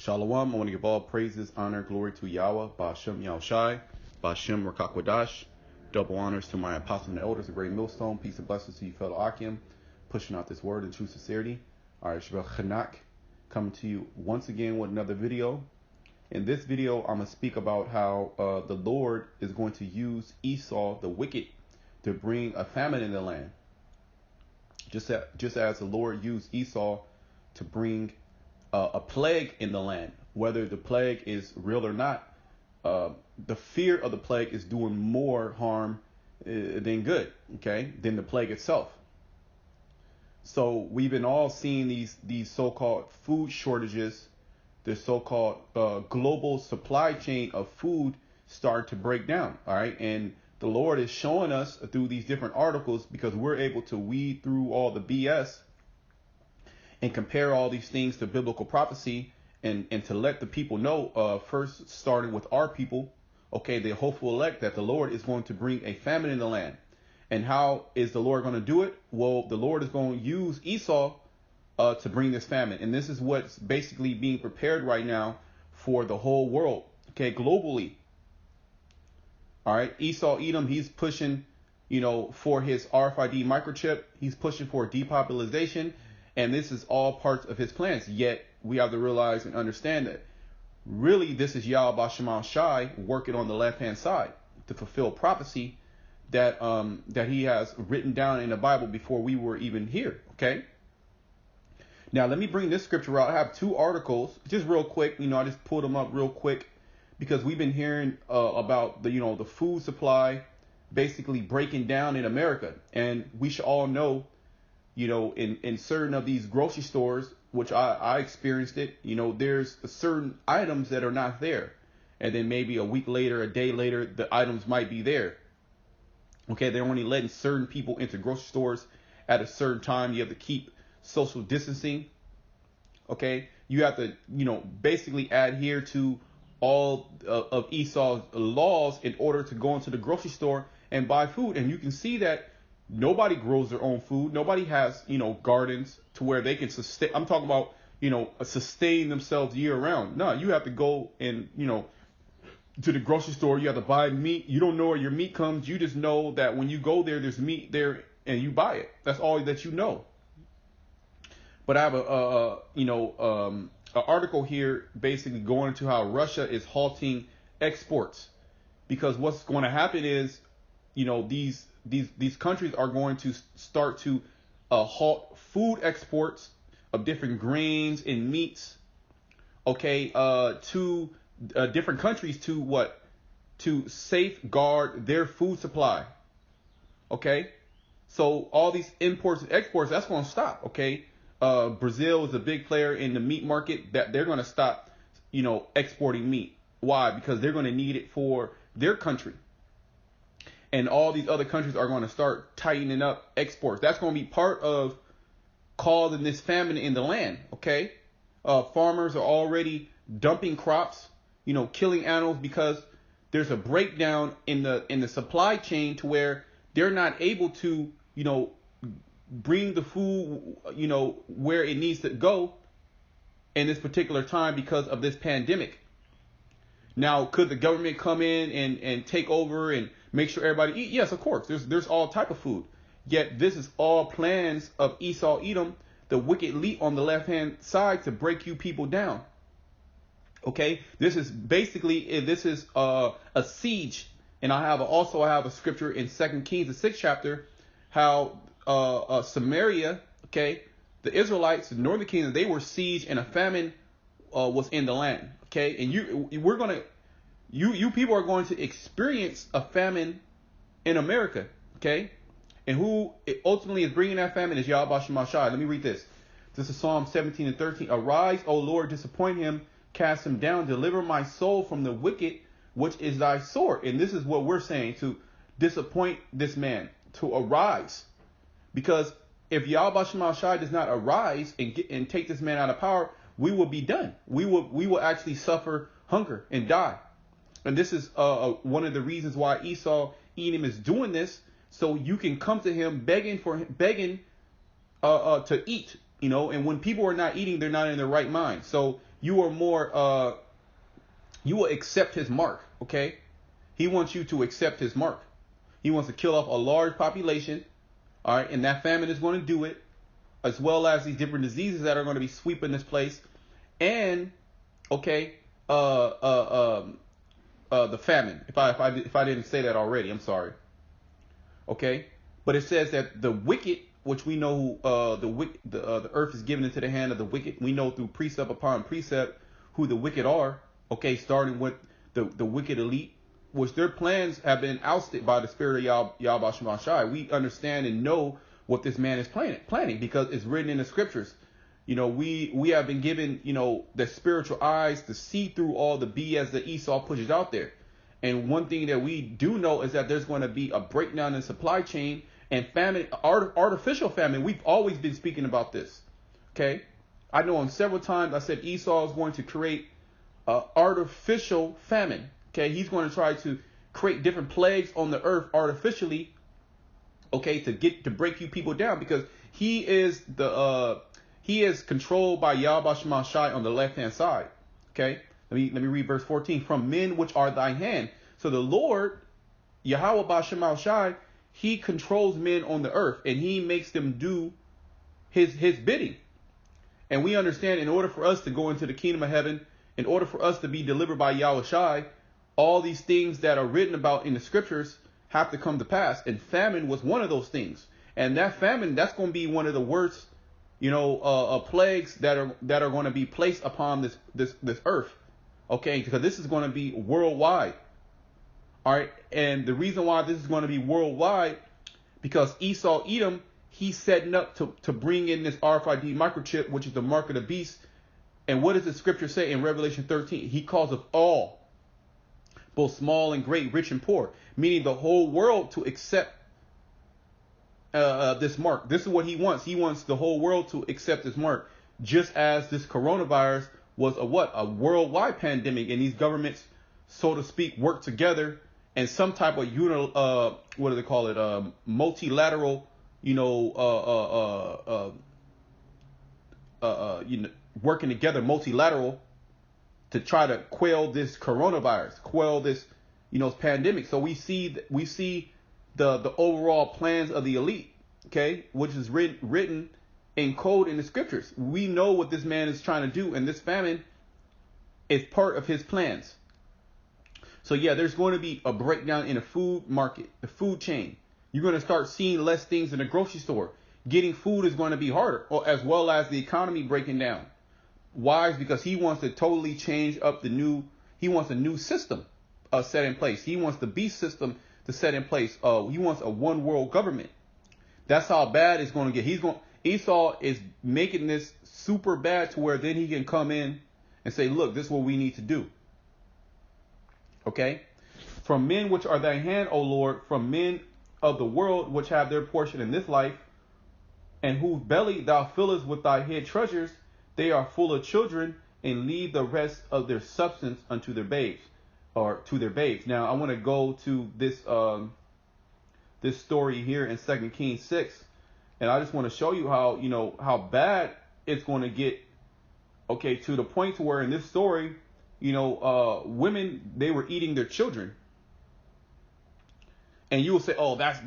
Shalom. I want to give all praises, honor, glory to Yahweh, Ba'ashem Yahushai, Ba'ashem Rakakwadash. Double honors to my apostles and elders, a great millstone. Peace and blessings to you, fellow Akim, pushing out this word in true sincerity. All right, Shabbat Chanak, coming to you once again with another video. In this video, I'm going to speak about how the Lord is going to use Esau, the wicked, to bring a famine in the land. Just as the Lord used Esau to bring a plague in the land, whether the plague is real or not, the fear of the plague is doing more harm than good, okay, than the plague itself. So we've been all seeing these so-called food shortages, the so-called global supply chain of food start to break down, all right? And the Lord is showing us through these different articles, because we're able to weed through all the BS and compare all these things to biblical prophecy, and to let the people know, first starting with our people, okay, the hopeful elect, that the Lord is going to bring a famine in the land. And how is the Lord going to do it? Well, the Lord is going to use Esau to bring this famine. And this is what's basically being prepared right now for the whole world, okay, globally. All right, Esau Edom, he's pushing, for his RFID microchip. He's pushing for depopulation. And this is all parts of his plans. Yet we have to realize and understand that really this is Yahweh Ba'ashem Shai working on the left-hand side to fulfill prophecy that he has written down in the Bible before we were even here. Okay. Now let me bring this scripture out. I have two articles, just real quick. I just pulled them up real quick because we've been hearing about the food supply basically breaking down in America, and we should all know. In certain of these grocery stores, which I experienced it, there's certain items that are not there. And then maybe a week later, a day later, the items might be there. Okay, they're only letting certain people into grocery stores at a certain time. You have to keep social distancing. Okay, you have to, basically adhere to all of Esau's laws in order to go into the grocery store and buy food. And you can see that nobody grows their own food. Nobody has, gardens to where they can sustain. I'm talking about, sustain themselves year round. No, you have to go and, to the grocery store. You have to buy meat. You don't know where your meat comes. You just know that when you go there, there's meat there and you buy it. That's all that you know. But I have an article here basically going into how Russia is halting exports, because what's going to happen is, these countries are going to start to halt food exports of different grains and meats, okay, to different countries to what? To safeguard their food supply, okay? So all these imports and exports, that's going to stop, okay? Brazil is a big player in the meat market, that they're going to stop, exporting meat. Why? Because they're going to need it for their country. And all these other countries are going to start tightening up exports. That's going to be part of causing this famine in the land. Okay. Farmers are already dumping crops, killing animals, because there's a breakdown in the supply chain to where they're not able to, bring the food, where it needs to go in this particular time because of this pandemic. Now, could the government come in and take over and make sure everybody eat? Yes, of course. There's all type of food. Yet this is all plans of Esau Edom, the wicked elite on the left-hand side, to break you people down. Okay, this is basically a siege. And I have a scripture in 2 Kings, the 6th chapter, how Samaria, okay, the Israelites, the northern kingdom, they were sieged and a famine was in the land. Okay, and you people are going to experience a famine in America. Okay, and who ultimately is bringing that famine is Yahweh Ba'ashem Shai. Let me read this. This is Psalm 17 and 13. Arise, O Lord, disappoint him, cast him down, deliver my soul from the wicked, which is thy sword. And this is what we're saying, to disappoint this man, to arise, because if Yahweh Ba'ashem Shai does not arise and take this man out of power, we will be done. We will actually suffer hunger and die. And this is one of the reasons why Esau Edom is doing this, so you can come to him begging to eat, You know, and when people are not eating, they're not in their right mind. So you are more, you will accept his mark, okay? He wants you to accept his mark. He wants to kill off a large population, all right? And that famine is going to do it, as well as these different diseases that are going to be sweeping this place. And, okay, the famine. If I didn't say that already, I'm sorry. Okay, but it says that the wicked, which we know, the earth is given into the hand of the wicked. We know through precept upon precept who the wicked are. Okay, starting with the wicked elite, which their plans have been ousted by the spirit of Yahweh Shema Shai. We understand and know what this man is planning because it's written in the scriptures. You know, we have been given, you know, the spiritual eyes to see through all the BS that Esau pushes out there. And one thing that we do know is that there's going to be a breakdown in supply chain and famine, artificial famine. We've always been speaking about this. Okay, I know on several times I said Esau is going to create artificial famine. Okay, he's going to try to create different plagues on the earth artificially. Okay, to break you people down because he is controlled by Yahweh Shema Shai on the left hand side. Okay, let me read verse 14. From men which are thy hand. So the Lord Yahweh Shema Shai, he controls men on the earth and he makes them do his bidding. And we understand in order for us to go into the kingdom of heaven, in order for us to be delivered by Yahweh Shai, all these things that are written about in the scriptures have to come to pass. And famine was one of those things. And that famine, that's going to be one of the worst, you know, plagues that are going to be placed upon this earth. Okay, because this is going to be worldwide. All right, and the reason why this is going to be worldwide, because Esau Edom, he's setting up to bring in this RFID microchip, which is the mark of the beast. And what does the scripture say in Revelation 13? He calls of all, both small and great, rich and poor, meaning the whole world to accept this mark. This is what he wants. He wants the whole world to accept this mark, just as this coronavirus was a worldwide pandemic, and these governments, so to speak, work together and some type of what do they call it? Multilateral, you know, working together, multilateral, to try to quell this coronavirus, quell this, you know, pandemic. So we see the overall plans of the elite, okay, which is written in code in the scriptures. We know what this man is trying to do, and this famine is part of his plans. So yeah, there's going to be a breakdown in the food market, the food chain. You're going to start seeing less things in the grocery store. Getting food is going to be harder, as well as the economy breaking down. Why? Because he wants to totally change up he wants a new system set in place. He wants the beast system to set in place. He wants a one world government. That's how bad it's going to get. Esau is making this super bad to where then he can come in and say, look, this is what we need to do. Okay? From men which are thy hand, O Lord, from men of the world which have their portion in this life, and whose belly thou fillest with thy hid treasures, they are full of children, and leave the rest of their substance unto their babes, or to their babes. Now I want to go to this this story here in 2 Kings 6, and I just want to show you how, you know, how bad it's going to get. Okay, to the point to where in this story, you know, women, they were eating their children, and you will say, oh, that's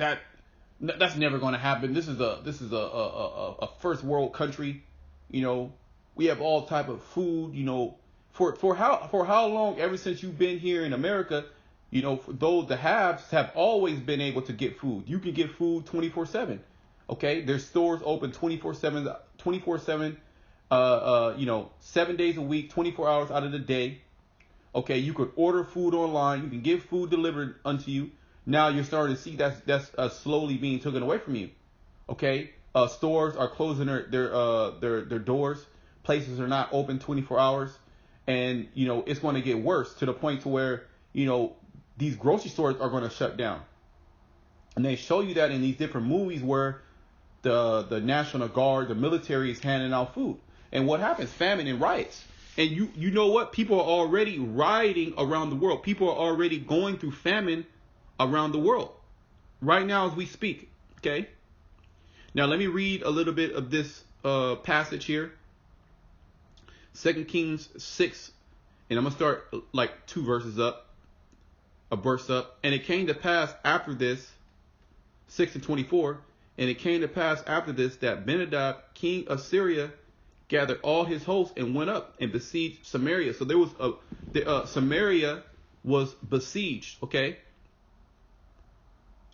never going to happen. This is a first world country. You know, we have all type of food. You know, for how long? Ever since you've been here in America, you know, for those the haves have always been able to get food. You can get food 24/7. Okay, there's stores open 24/7. You know, 7 days a week, 24 hours out of the day. Okay, you could order food online. You can get food delivered unto you. Now you're starting to see that's slowly being taken away from you. Okay, stores are closing their doors. Places are not open 24 hours, and you know it's going to get worse to the point to where, you know, these grocery stores are going to shut down. And they show you that in these different movies where the National Guard, the military is handing out food. And what happens? Famine and riots. And you know what? People are already rioting around the world. People are already going through famine around the world right now as we speak. Okay. Now let me read a little bit of this passage here. 2 Kings 6, and I'm going to start like 2 verses up, a verse up. And it came to pass after this, 6:24, and it came to pass after this that Benadab, king of Syria, gathered all his hosts and went up and besieged Samaria. So there was Samaria was besieged, okay?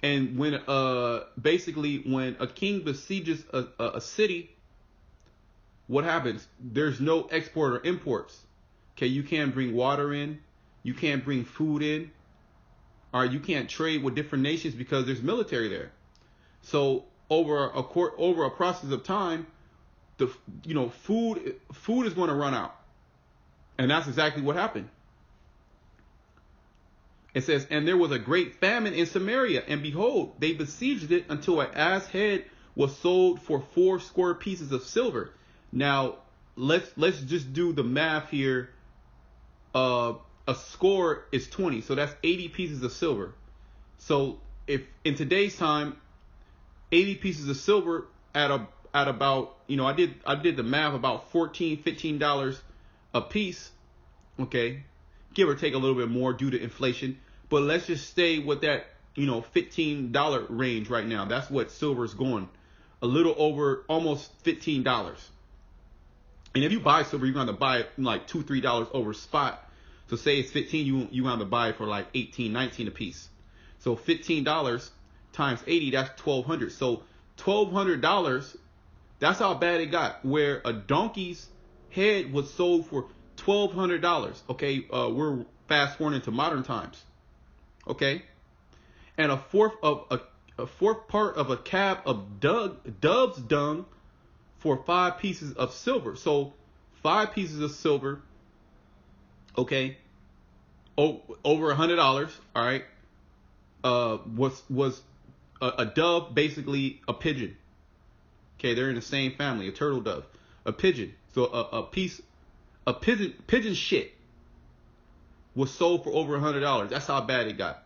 And when basically when a king besieges a city, what happens? There's no export or imports. Okay, you can't bring water in, you can't bring food in, or you can't trade with different nations because there's military there. So over a process of time, food is going to run out, and that's exactly what happened. It says, and there was a great famine in Samaria, and behold, they besieged it until an ass head was sold for 80 pieces of silver. Now, let's just do the math here. A score is 20, so that's 80 pieces of silver. So if in today's time, 80 pieces of silver at about, I did the math, about $14-15 a piece. Okay, give or take a little bit more due to inflation. But let's just stay with that, $15 range right now. That's what silver is going, a little over almost $15. And if you buy silver, you're going to buy it like $2-3 over spot. So say it's 15, you want to buy it for like 18, 19 a piece. So $15 times 80, that's $1,200. So $1,200, that's how bad it got. Where a donkey's head was sold for $1,200. Okay, we're fast forwarding to modern times. Okay, and a fourth part of a cab of dove's dung for 5 pieces of silver. So 5 pieces of silver, okay, over $100. All right, was a dove, basically a pigeon. Okay, they're in the same family, a turtle dove, a pigeon. So a pigeon shit was sold for over $100. That's how bad it got.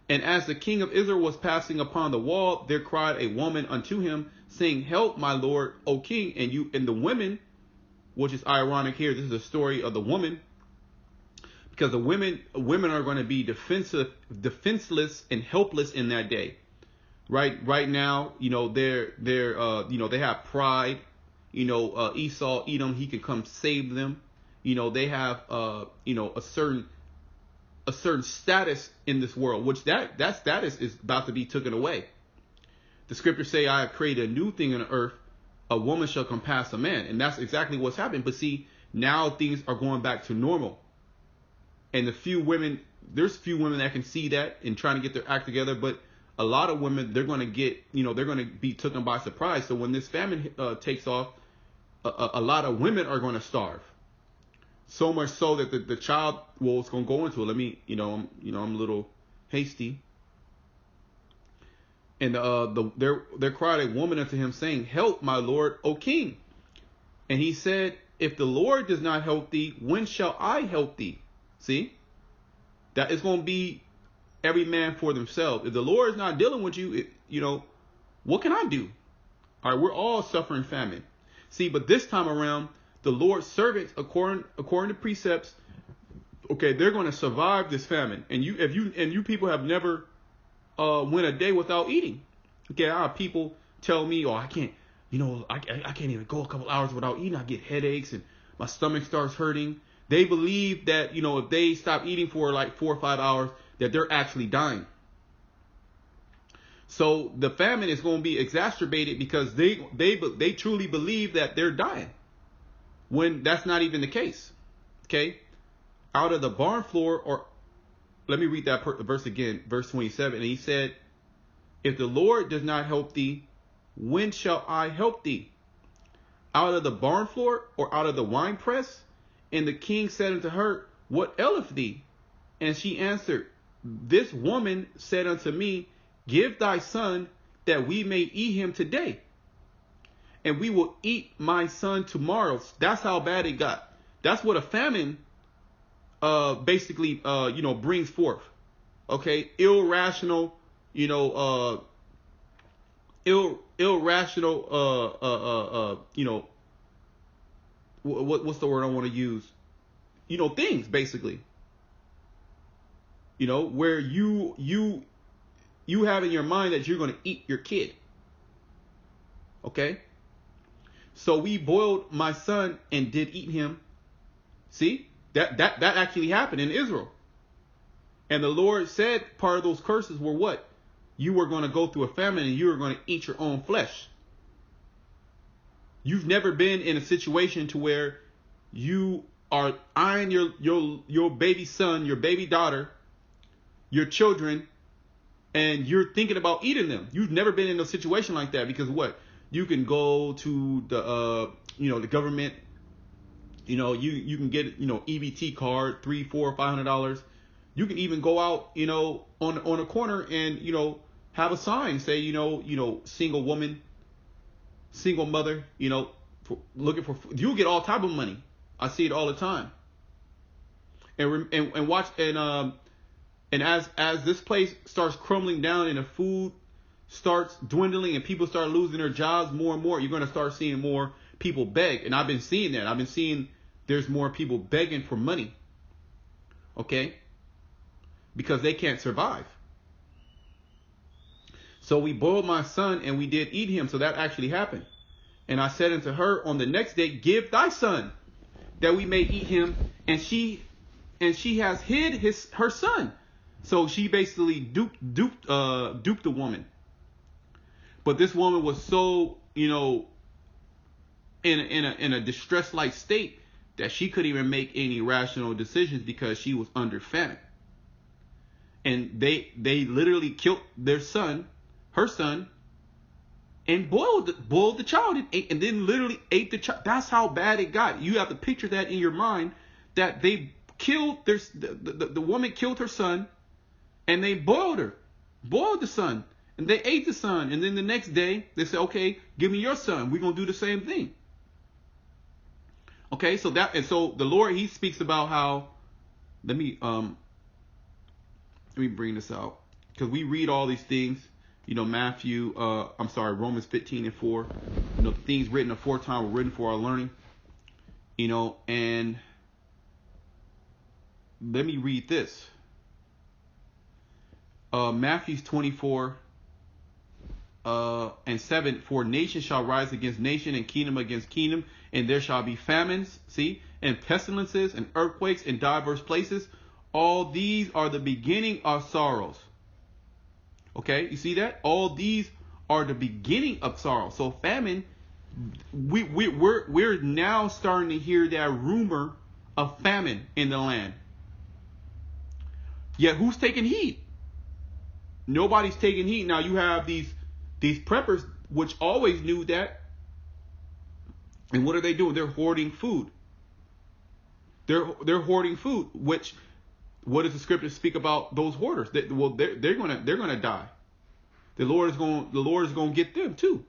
And as the king of Israel was passing upon the wall, there cried a woman unto him, saying, Help, my lord, O king. And the women, which is ironic here, this is a story of the woman, because the women are going to be defenseless and helpless in that day. Right now, they have pride. Esau, Edom, he can come save them. They have a certain status in this world, which that status is about to be taken away. The scriptures say, I have created a new thing on the earth, a woman shall compass a man. And that's exactly what's happened. But see, now things are going back to normal. And there's few women that can see that and trying to get their act together. But a lot of women, they're going to get, they're going to be taken by surprise. So when this famine takes off, a lot of women are going to starve. So much so that the child, it's going to go into it. Let me, I'm a little hasty. And there cried a woman unto him, saying, Help, my lord, O king. And he said, If the Lord does not help thee, when shall I help thee? See, that is going to be every man for themselves. If the Lord is not dealing with you, what can I do? All right, we're all suffering famine. See, but this time around, the Lord's servants, according to precepts, okay, they're going to survive this famine. And you people have never went a day without eating. Okay, I have people tell me, I can't, I can't even go a couple hours without eating. I get headaches and my stomach starts hurting. They believe that, if they stop eating for like 4 or 5 hours, that they're actually dying. So the famine is going to be exacerbated because they truly believe that they're dying, when that's not even the case. Okay, out of the barn floor, or let me read that verse again, verse 27. And he said, If the Lord does not help thee, when shall I help thee? Out of the barn floor, or out of the winepress? And the king said unto her, What aileth thee? And she answered, This woman said unto me, Give thy son, that we may eat him today, and we will eat my son tomorrow. That's how bad it got. That's what a famine basically brings forth. Okay, irrational, irrational, what's the word I want to use? Things basically. Where you have in your mind that you're going to eat your kid. Okay? So we boiled my son and did eat him. See? That actually happened in Israel. And the Lord said part of those curses were what? You were going to go through a famine and you were going to eat your own flesh. You've never been in a situation to where you are eyeing your baby son, your baby daughter, your children, and you're thinking about eating them. You've never been in a situation like that, because what? You can go to the the government. You can get EBT card, $300, $400, $500. You can even go out on a corner and have a sign say single woman, single mother, looking for food. You'll get all type of money. I see it all the time. And watch and as this place starts crumbling down and the food starts dwindling and people start losing their jobs more and more, you're going to start seeing more people beg. And I've been seeing that. I've been seeing there's more people begging for money. Okay? Because they can't survive. So we boiled my son and we did eat him. So that actually happened. And I said unto her on the next day, give thy son that we may eat him. And she has hid her son. So she basically duped the woman. But this woman was so, in a distress-like state that she couldn't even make any rational decisions because she was under famine. And they literally killed her son, and boiled the child and then literally ate the child. That's how bad it got. You have to picture that in your mind, that they killed the woman killed her son, and they boiled the son, and they ate the son. And then the next day they said, okay, give me your son. We're going to do the same thing. Okay, so the Lord, he speaks about how, let me bring this out, because we read all these things, Romans 15:4, the things written aforetime were written for our learning, and let me read this. Matthew 24:7, for nation shall rise against nation and kingdom against kingdom, and there shall be famines, and pestilences and earthquakes in diverse places. All these are the beginning of sorrows. Okay, you see that? All these are the beginning of sorrow. So famine, we're now starting to hear that rumor of famine in the land. Yet who's taking heed? Nobody's taking heed. Now you have these preppers, which always knew that. And what are they doing? They're hoarding food. They're hoarding food, which, what does the scripture speak about those hoarders? They're gonna die. The Lord is going to get them too.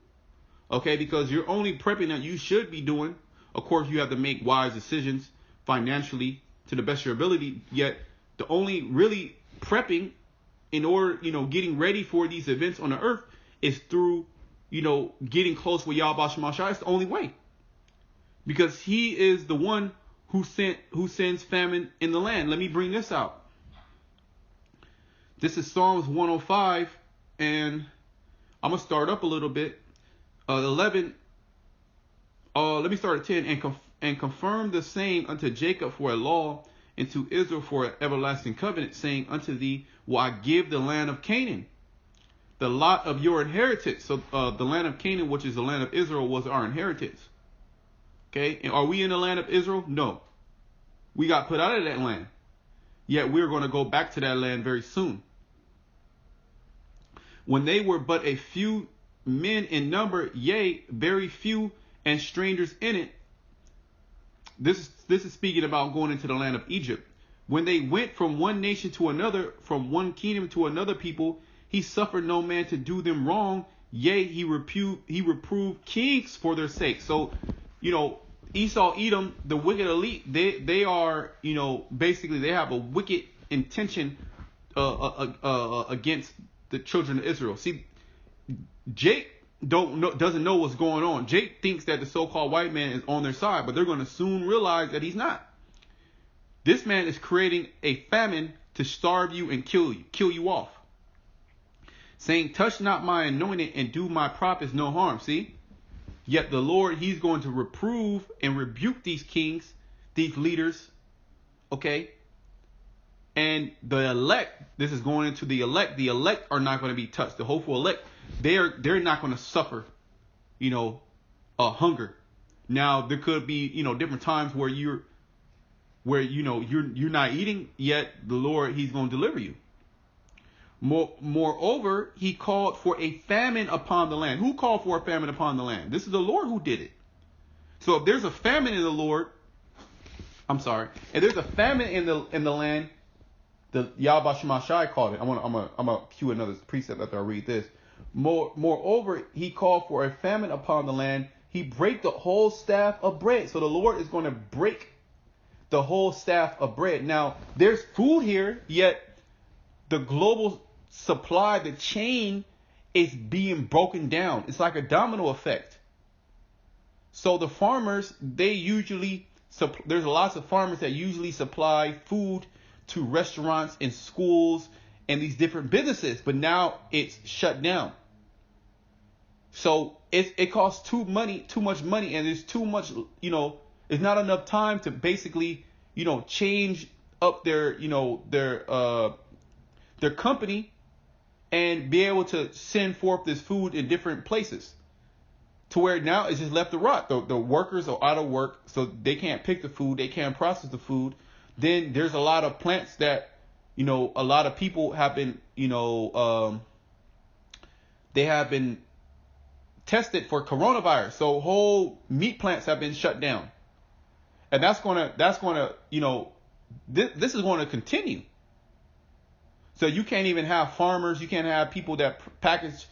Okay, because you're only prepping that you should be doing. Of course, you have to make wise decisions financially to the best of your ability. Yet the only really prepping in order, getting ready for these events on the earth is through, getting close with Yahweh Shem Shai. It's the only way. Because he is the one who sends famine in the land. Let me bring this out. This is Psalms 105, and I'm going to start up a little bit. 11, let me start at 10. And confirm the same unto Jacob for a law, and to Israel for an everlasting covenant, saying, unto thee will I give the land of Canaan, the lot of your inheritance. So the land of Canaan, which is the land of Israel, was our inheritance. Okay, and are we in the land of Israel? No. We got put out of that land. Yet we're going to go back to that land very soon. When they were but a few men in number, yea, very few, and strangers in it. This is speaking about going into the land of Egypt. When they went from one nation to another, from one kingdom to another people, he suffered no man to do them wrong. Yea, he reproved kings for their sake. So, Esau, Edom, the wicked elite, they are, basically they have a wicked intention against the children of Israel. See, doesn't know what's going on. Jake thinks that the so-called white man is on their side, but they're going to soon realize that he's not. This man is creating a famine to starve you and kill you off. Saying, touch not my anointed and do my prophets no harm. See? Yet the Lord, he's going to reprove and rebuke these kings, these leaders. Okay? And the elect, this is going into the elect. The elect are not going to be touched. The hopeful elect, they're not going to suffer, hunger. Now there could be, different times where you're not eating, yet the Lord, he's going to deliver you. Moreover, he called for a famine upon the land. Who called for a famine upon the land? This is the Lord who did it. So if there's a famine in the Lord, if there's a famine in the land, the Yahweh Shemashai called it. I'm gonna cue another precept after I read this. Moreover, he called for a famine upon the land. He break the whole staff of bread. So the Lord is going to break the whole staff of bread. Now there's food here, yet the global supply, the chain is being broken down. It's like a domino effect. So the farmers, there's lots of farmers that usually supply food to restaurants and schools and these different businesses, but now it's shut down. So it costs too much money, and there's too much, it's not enough time to basically, change up their company and be able to send forth this food in different places, to where now it's just left to rot. The workers are out of work, so they can't pick the food, they can't process the food. Then there's a lot of plants that, a lot of people have been, they have been tested for coronavirus. So whole meat plants have been shut down. And this is going to continue. So you can't even have farmers, you can't have people that package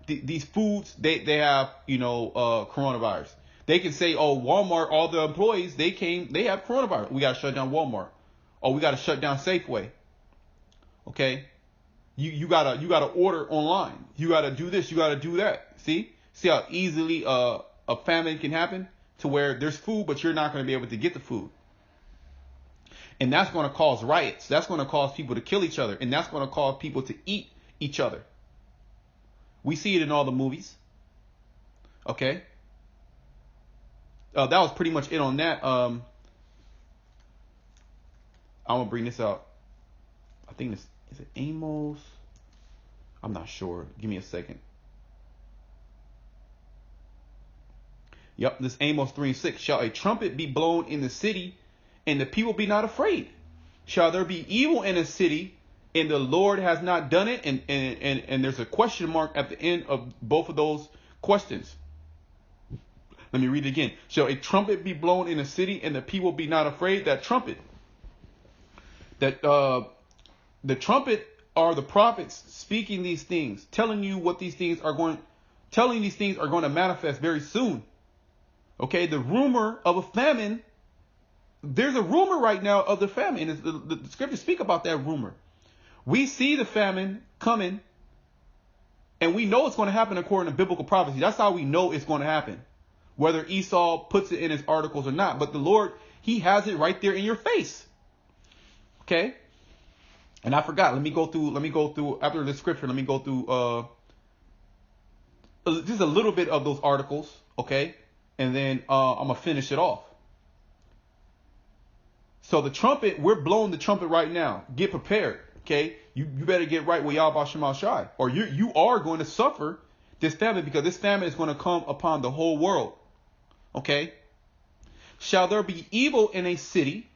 these foods, they have, coronavirus. They can say, oh, Walmart, all the employees, they have coronavirus. We got to shut down Walmart. Or we got to shut down Safeway. Okay? You gotta order online. You gotta do this, you gotta do that. See how easily a famine can happen, to where there's food, but you're not going to be able to get the food. And that's going to cause riots. That's going to cause people to kill each other. And that's going to cause people to eat each other. We see it in all the movies. Okay? That was pretty much it on that. I'm going to bring this out. I think this is it Amos? I'm not sure. Give me a second. Yep, this Amos 3:6. Shall a trumpet be blown in the city, and the people be not afraid? Shall there be evil in a city, and the Lord has not done it? And there's a question mark at the end of both of those questions. Let me read it again. Shall a trumpet be blown in a city, and the people be not afraid? That trumpet. The trumpet are the prophets speaking these things, telling you what these things are going to manifest very soon. Okay, the rumor of a famine. There's a rumor right now of the famine. The scriptures speak about that rumor. We see the famine coming, and we know it's going to happen according to biblical prophecy. That's how we know it's going to happen, whether Esau puts it in his articles or not. But the Lord, he has it right there in your face. Okay, and I forgot. Let me go through after the scripture. Let me go through just a little bit of those articles. Okay, and then I'm gonna finish it off. So the trumpet, we're blowing the trumpet right now. Get prepared, okay? You better get right with Yahweh Shema Shai, or you are going to suffer this famine, because this famine is going to come upon the whole world, okay? Shall there be evil in a city,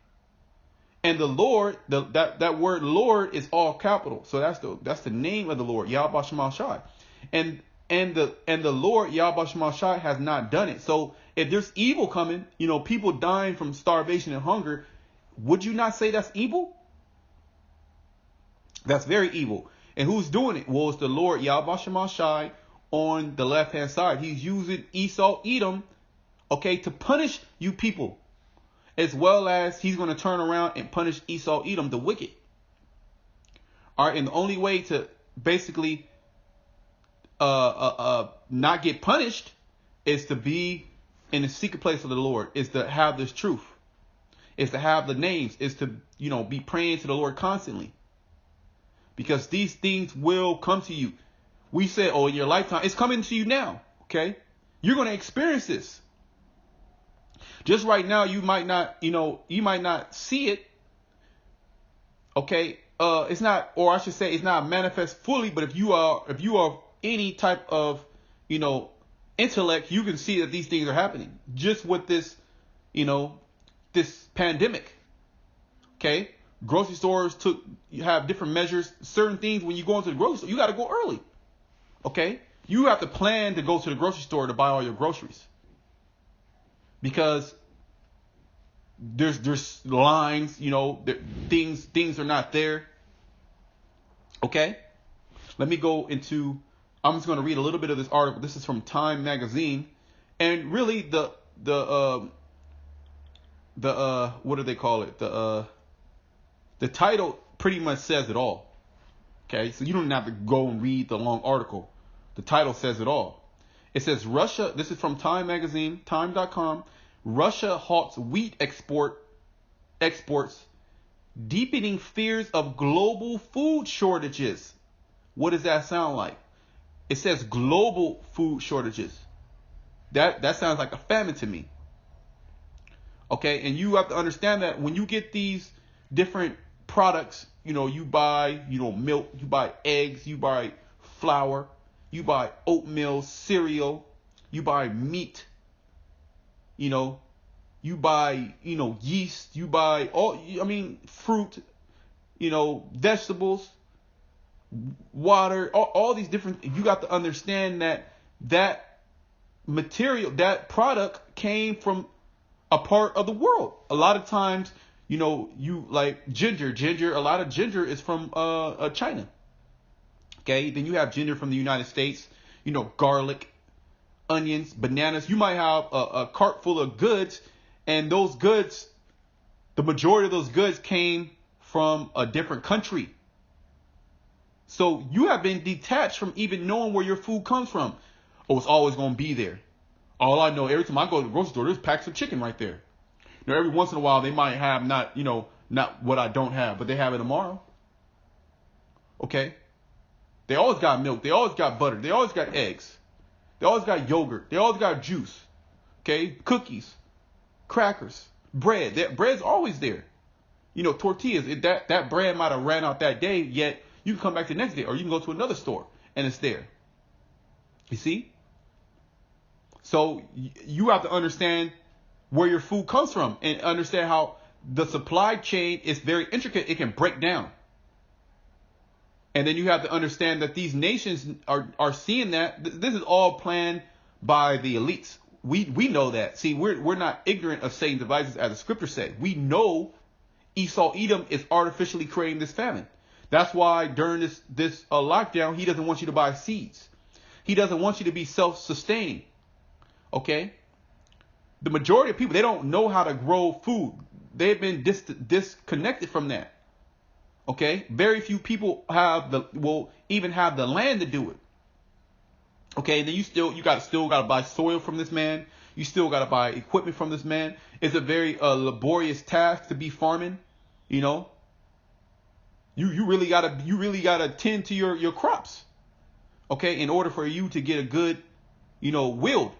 and the Lord, that word Lord is all capital, so that's the name of the Lord, Yahweh Shema Shai, and the Lord Yahweh Shema Shai has not done it. So if there's evil coming, people dying from starvation and hunger, would you not say that's evil? That's very evil. And who's doing it? Well, it's the Lord Yahweh Shema Shai on the left-hand side. He's using Esau, Edom, okay, to punish you people, as well as he's going to turn around and punish Esau, Edom, the wicked. All right, and the only way to basically not get punished is to be in the secret place of the Lord, is to have this truth, is to have the names, is to, be praying to the Lord constantly. Because these things will come to you. We said, in your lifetime, it's coming to you now. Okay. You're going to experience this. Just right now, you might not see it. Okay. It's not, or I should say it's not manifest fully, but if you are any type of, intellect, you can see that these things are happening just with this, this pandemic. Okay. Grocery stores have different measures. Certain things, when you go into the grocery store, you got to go early. Okay. You have to plan to go to the grocery store to buy all your groceries, because there's lines, things are not there. Okay. Let me go into, I'm just going to read a little bit of this article. This is from Time magazine, and really the what do they call it? The title pretty much says it all. Okay. So you don't have to go and read the long article. The title says it all. It says Russia, this is from Time magazine, time.com. Russia halts wheat exports, deepening fears of global food shortages. What does that sound like? It says global food shortages. That sounds like a famine to me. Okay, and you have to understand that when you get these different products, you buy, milk, you buy eggs, you buy flour, you buy oatmeal, cereal, you buy meat, you buy, yeast, you buy fruit, vegetables, water, all these different, you got to understand that material, that product came from a part of the world. A lot of times, you like ginger, a lot of ginger is from China. Okay, then you have ginger from the United States, garlic, onions, bananas. You might have a cart full of goods, and those goods, the majority of those goods came from a different country. So you have been detached from even knowing where your food comes from. Oh, it's always going to be there. All I know, every time I go to the grocery store, there's packs of chicken right there. Every once in a while, they might have not what I don't have, but they have it tomorrow. Okay. They always got milk. They always got butter. They always got eggs. They always got yogurt. They always got juice. Okay. Cookies, crackers, bread. That bread's always there. Tortillas. That bread might have ran out that day, yet you can come back the next day, or you can go to another store and it's there. You see? So you have to understand where your food comes from and understand how the supply chain is very intricate. It can break down. And then you have to understand that these nations are seeing that this is all planned by the elites. We know that. See, we're not ignorant of Satan's devices, as the scriptures say. We know Esau Edom is artificially creating this famine. That's why during this lockdown, he doesn't want you to buy seeds. He doesn't want you to be self-sustaining. Okay? The majority of people, they don't know how to grow food. They've been disconnected from that. Okay? Very few people will even have the land to do it. Okay? Then you still gotta buy soil from this man. You still gotta buy equipment from this man. It's a very laborious task to be farming. You really gotta tend to your crops. Okay? In order for you to get a good, yield.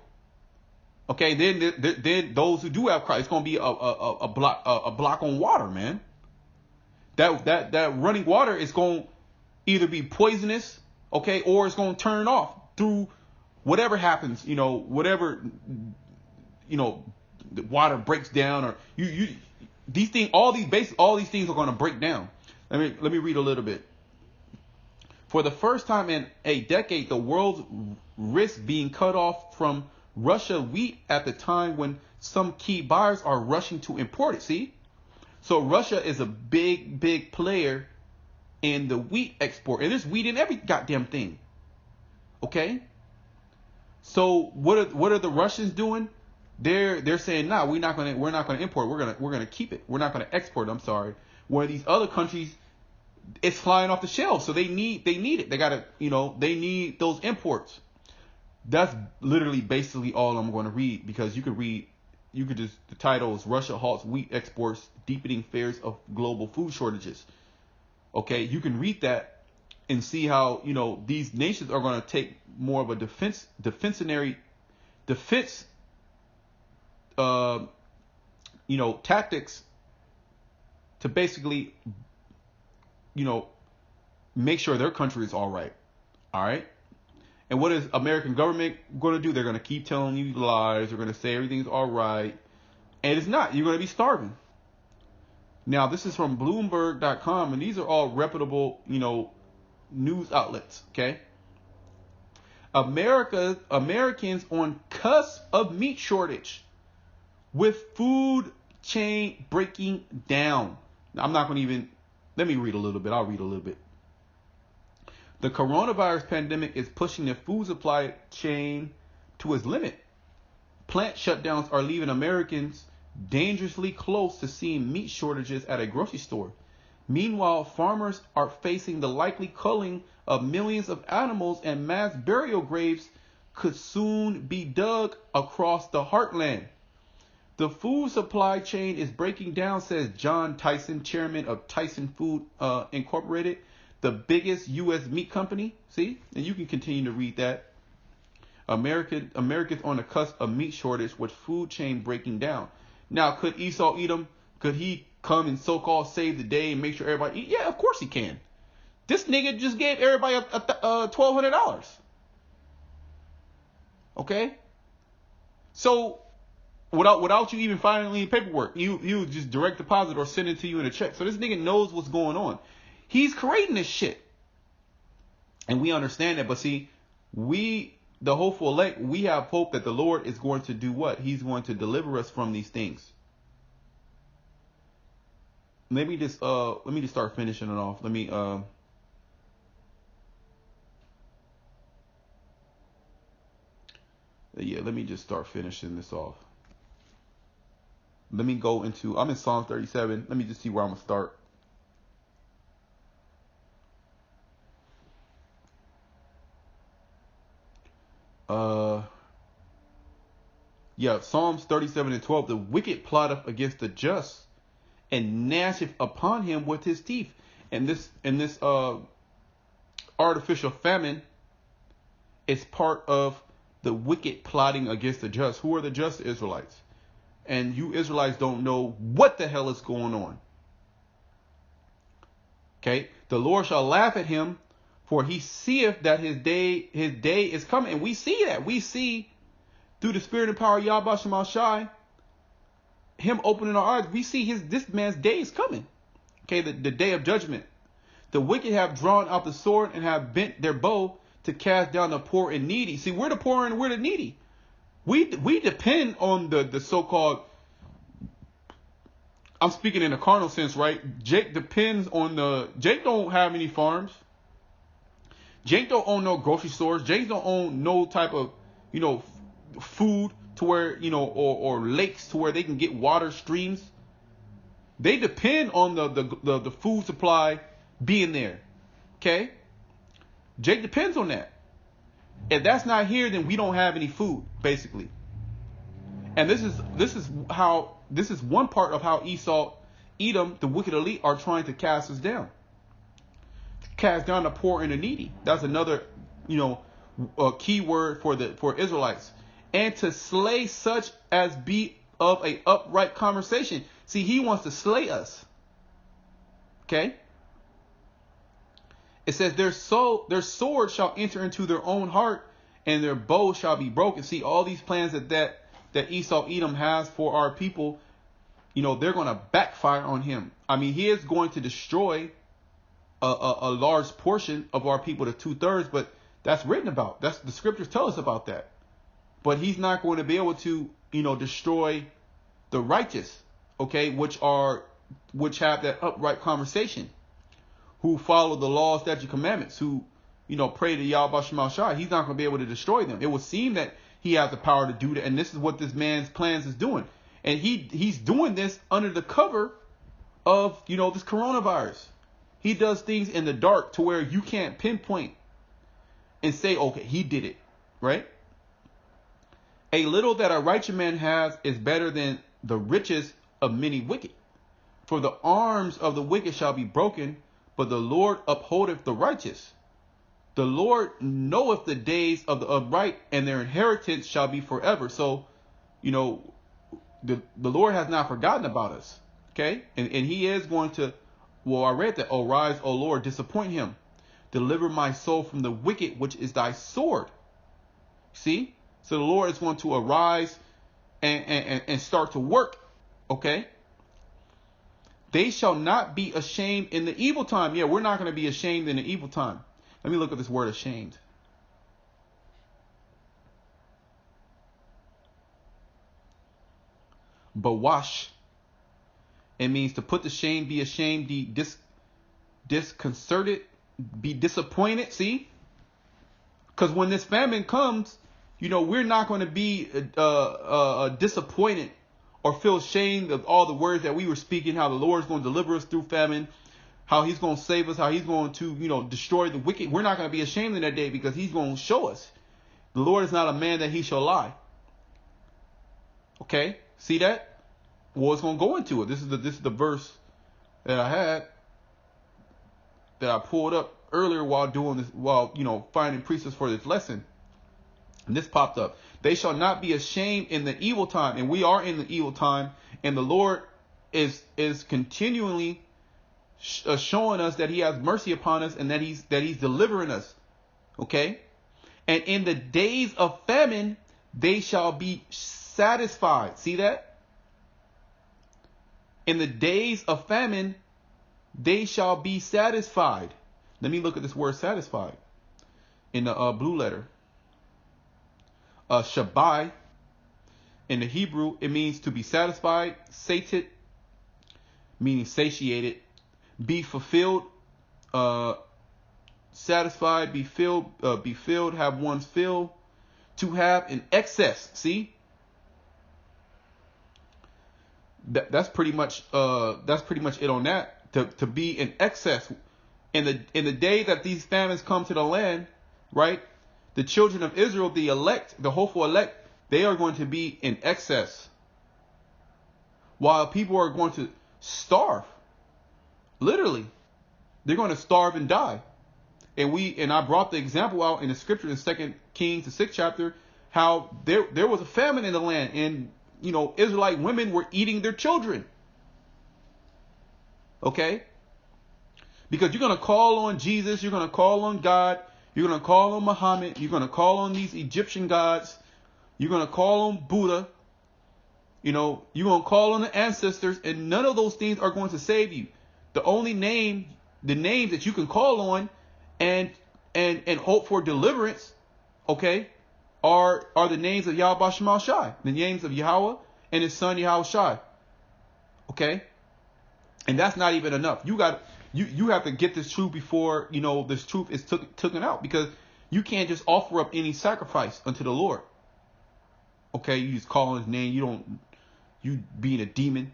Okay? Then those who do have crops, it's gonna be a block on water, man. That running water is going to either be poisonous, okay, or it's going to turn off through whatever happens, whatever, the water breaks down, or these things, all these things are going to break down. Let me read a little bit. For the first time in a decade, the world risks being cut off from Russia wheat at the time when some key buyers are rushing to import it. See? So Russia is a big player in the wheat export. And there's wheat in every goddamn thing. Okay? So what are the Russians doing? They're saying, nah, we're not gonna import. We're gonna keep it. We're not gonna export. I'm sorry. Where these other countries, it's flying off the shelves. So they need it. They gotta, they need those imports. That's literally basically all I'm going to read, because the title is Russia halts wheat exports, deepening fears of global food shortages. Okay, you can read that and see how, these nations are going to take more of a defense, tactics to basically, make sure their country is all right. All right. And what is American government going to do? They're going to keep telling you lies. They're going to say everything's all right. And it's not. You're going to be starving. Now, this is from Bloomberg.com, and these are all reputable, news outlets. Okay. Americans on cusp of meat shortage, with food chain breaking down. Now, I'm not going to even, let me read a little bit. I'll read a little bit. The coronavirus pandemic is pushing the food supply chain to its limit. Plant shutdowns are leaving Americans dangerously close to seeing meat shortages at a grocery store. Meanwhile, farmers are facing the likely culling of millions of animals, and mass burial graves could soon be dug across the heartland. The food supply chain is breaking down, says John Tyson, chairman of Tyson Food Incorporated, the biggest U.S. meat company. See, and you can continue to read that. Americans on the cusp of meat shortage, with food chain breaking down. Now, could Esau Edom, could he come and so-called save the day and make sure everybody eat? Yeah, of course he can. This nigga just gave everybody $1,200. Okay? So, without you even filing any paperwork, you just direct deposit or send it to you in a check. So this nigga knows what's going on. He's creating this shit. And we understand that. But see, the hopeful elect, we have hope that the Lord is going to do what? He's going to deliver us from these things. Let me just start finishing it off. Let me just start finishing this off. Let me go into, I'm in Psalm 37. Let me just see where I'm going to start. Psalms 37:12. The wicked plotteth against the just, and gnasheth upon him with his teeth. And this artificial famine is part of the wicked plotting against the just. Who are the just? Israelites. And you Israelites don't know what the hell is going on. Okay? The Lord shall laugh at him, for he seeth that his day is coming. And we see that. We see through the spirit and power of Yahweh Shema Shai, him opening our eyes. We see this man's day is coming. Okay, the day of judgment. The wicked have drawn out the sword and have bent their bow to cast down the poor and needy. See, we're the poor and we're the needy. We depend on the so-called, I'm speaking in a carnal sense, right? Jake depends on Jake don't have any farms. Jake don't own no grocery stores. Jake don't own no type of, food to where, or lakes to where they can get water streams. They depend on the food supply being there. Okay? Jake depends on that. If that's not here, then we don't have any food, basically. And this is one part of how Esau, Edom, the wicked elite, are trying to cast us down. Cast down the poor and the needy. That's another, key word for Israelites. And to slay such as be of a upright conversation. See, he wants to slay us. Okay? It says their sword shall enter into their own heart, and their bow shall be broken. See, all these plans that Esau Edom has for our people, they're going to backfire on him. I mean, he is going to destroy a large portion of our people, to 2/3, but that's written about. That's the scriptures tell us about that. But he's not going to be able to, destroy the righteous, okay, which have that upright conversation, who follow the law, statute, commandments, who, pray to Yahweh Shema Shai. He's not going to be able to destroy them. It would seem that he has the power to do that, and this is what this man's plans is doing. And he's doing this under the cover of, this coronavirus. He does things in the dark to where you can't pinpoint and say, okay, he did it, right? A little that a righteous man has is better than the riches of many wicked. For the arms of the wicked shall be broken, but the Lord upholdeth the righteous. The Lord knoweth the days of the upright, and their inheritance shall be forever. So, the Lord has not forgotten about us. Okay? And he is going to, well, I read that, arise, O Lord, disappoint him. Deliver my soul from the wicked, which is thy sword. See? So the Lord is going to arise and start to work. Okay? They shall not be ashamed in the evil time. Yeah, we're not going to be ashamed in the evil time. Let me look at this word ashamed. Bawash. It means to put to shame, be ashamed, be disconcerted, be disappointed. See? Because when this famine comes, we're not going to be disappointed or feel ashamed of all the words that we were speaking, how the Lord is going to deliver us through famine, how he's going to save us, how he's going to, destroy the wicked. We're not going to be ashamed in that day because he's going to show us. The Lord is not a man that he shall lie. Okay? See that? Well, it's going to go into it. This is the verse that I had, that I pulled up earlier while doing this, finding precepts for this lesson. And this popped up. They shall not be ashamed in the evil time. And we are in the evil time. And the Lord is continually showing us that he has mercy upon us and that he's delivering us. Okay? And in the days of famine, they shall be satisfied. See that? In the days of famine, they shall be satisfied. Let me look at this word satisfied in the blue letter. Shabai, in the Hebrew, it means to be satisfied, sated, meaning satiated, be fulfilled, satisfied, be filled, have one's fill, to have in excess. See, that's pretty much it on that. To be in excess in the day that these famines come to the land, right? The children of Israel, the elect, the hopeful elect, they are going to be in excess. While people are going to starve. Literally. They're going to starve and die. And I brought the example out in the scripture in 2 Kings, the 6th chapter, how there was a famine in the land, and Israelite women were eating their children. Okay? Because you're going to call on Jesus, you're going to call on God, you're going to call on Muhammad. You're going to call on these Egyptian gods. You're going to call on Buddha. You're going to call on the ancestors, and none of those things are going to save you. The only names that you can call on and hope for deliverance, okay, are the names of Yahweh Shemal Shai, the names of Yahweh and his son Yahweh Shai. Okay? And that's not even enough. You have to get this truth before, this truth is taken out, because you can't just offer up any sacrifice unto the Lord. Okay, you just call on his name. You being a demon.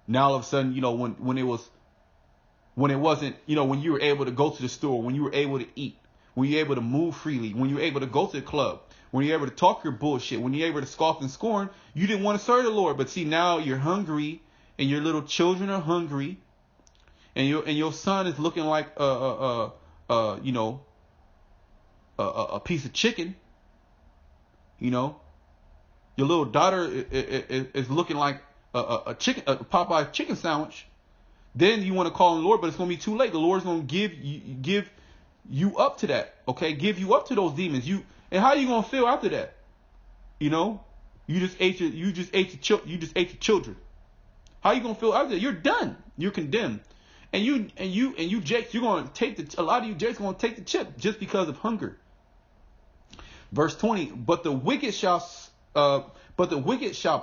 Now all of a sudden, when it wasn't, when you were able to go to the store, when you were able to eat, when you're able to move freely, when you're able to go to the club, when you're able to talk your bullshit, when you're able to scoff and scorn, you didn't want to serve the Lord. But see, now you're hungry, and your little children are hungry. And your son is looking like a piece of chicken. Your little daughter is looking like a Popeye chicken sandwich. Then you want to call on the Lord, but it's going to be too late. The Lord's going to give you up to that. Okay, give you up to those demons. And how are you going to feel after that? You just ate the children. How are you going to feel after that? You're done. You're condemned. And you Jakes, you're going to take a lot of you Jakes are going to take the chip just because of hunger. Verse 20, but the wicked shall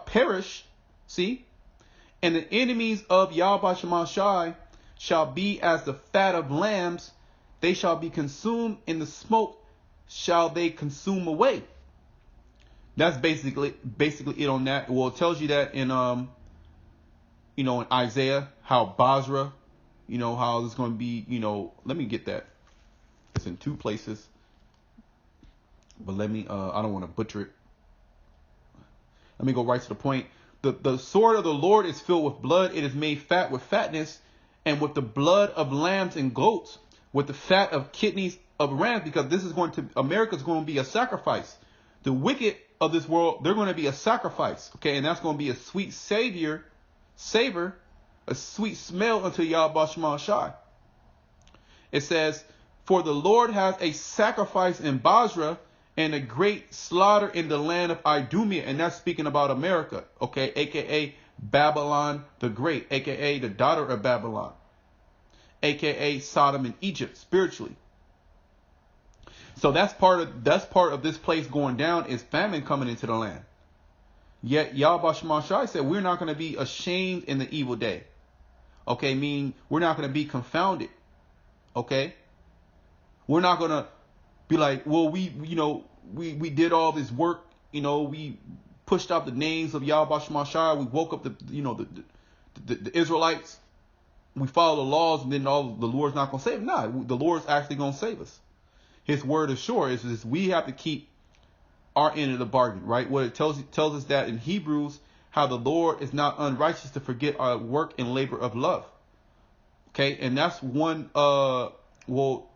perish, see, and the enemies of Yahweh Shemal Shai shall be as the fat of lambs, they shall be consumed in the smoke, shall they consume away. That's basically it on that. Well, it tells you that in in Isaiah, how Basra you know, how it's going to be, you know, let me get that. It's in 2 places. But let me, I don't want to butcher it. Let me go right to the point. The sword of the Lord is filled with blood. It is made fat with fatness, and with the blood of lambs and goats, with the fat of kidneys of rams, because this is America's going to be a sacrifice. The wicked of this world, they're going to be a sacrifice. Okay. And that's going to be a sweet savor, a sweet smell unto Yahweh Shema Shai. It says, for the Lord has a sacrifice in Basra, and a great slaughter in the land of Idumea. And that's speaking about America, okay, aka Babylon the Great, aka the daughter of Babylon, aka Sodom and Egypt spiritually. So that's part of this place going down, is famine coming into the land. Yet Yahweh Shema Shai said we're not going to be ashamed in the evil day. Okay, meaning we're not going to be confounded. Okay, we're not going to be like, well, we did all this work, you know, we pushed out the names of Yahweh Shema Shai, we woke up the Israelites, we follow the laws, and then the Lord's not going to save them. Nah, the Lord's actually going to save us. His word is sure. Is we have to keep our end of the bargain, right? What it tells us that in Hebrews, how the Lord is not unrighteous to forget our work and labor of love. Okay, and that's one. Well,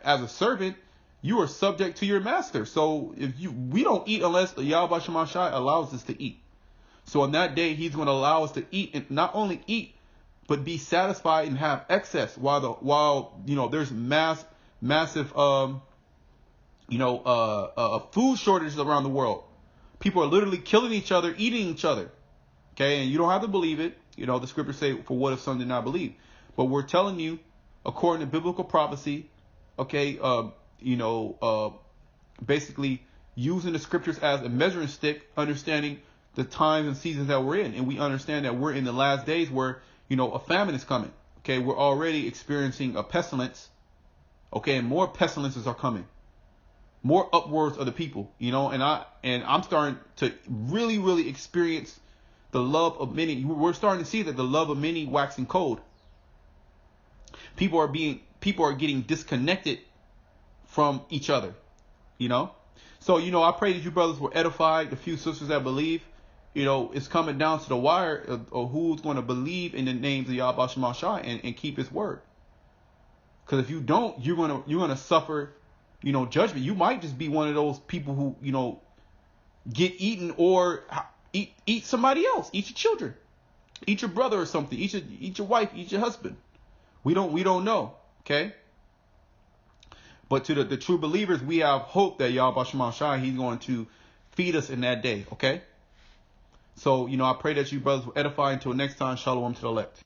as a servant, you are subject to your master. So we don't eat unless the Yahweh Shema Shai allows us to eat. So on that day, he's going to allow us to eat, and not only eat, but be satisfied and have excess. While there's massive food shortages around the world. People are literally killing each other, eating each other. Okay, and you don't have to believe it. You know, the scriptures say, for what if some did not believe? But we're telling you, according to biblical prophecy, okay, basically using the scriptures as a measuring stick, understanding the times and seasons that we're in. And we understand that we're in the last days where, a famine is coming. Okay, we're already experiencing a pestilence. Okay, and more pestilences are coming. More upwards of the people, and I'm starting to really, really experience the love of many. We're starting to see that the love of many waxing cold. People are getting disconnected from each other, So, I pray that you brothers were edified. The few sisters that believe, it's coming down to the wire of who's going to believe in the names of Yahweh Shema Shai and keep his word. Because if you don't, you're gonna suffer, judgment. You might just be one of those people who, get eaten or eat somebody else, eat your children, eat your brother or something, eat your wife, eat your husband. We don't know, okay? But to the true believers, we have hope that Yahweh Shema Shai, he's going to feed us in that day, okay? So, I pray that you brothers will edify until next time. Shalom to the elect.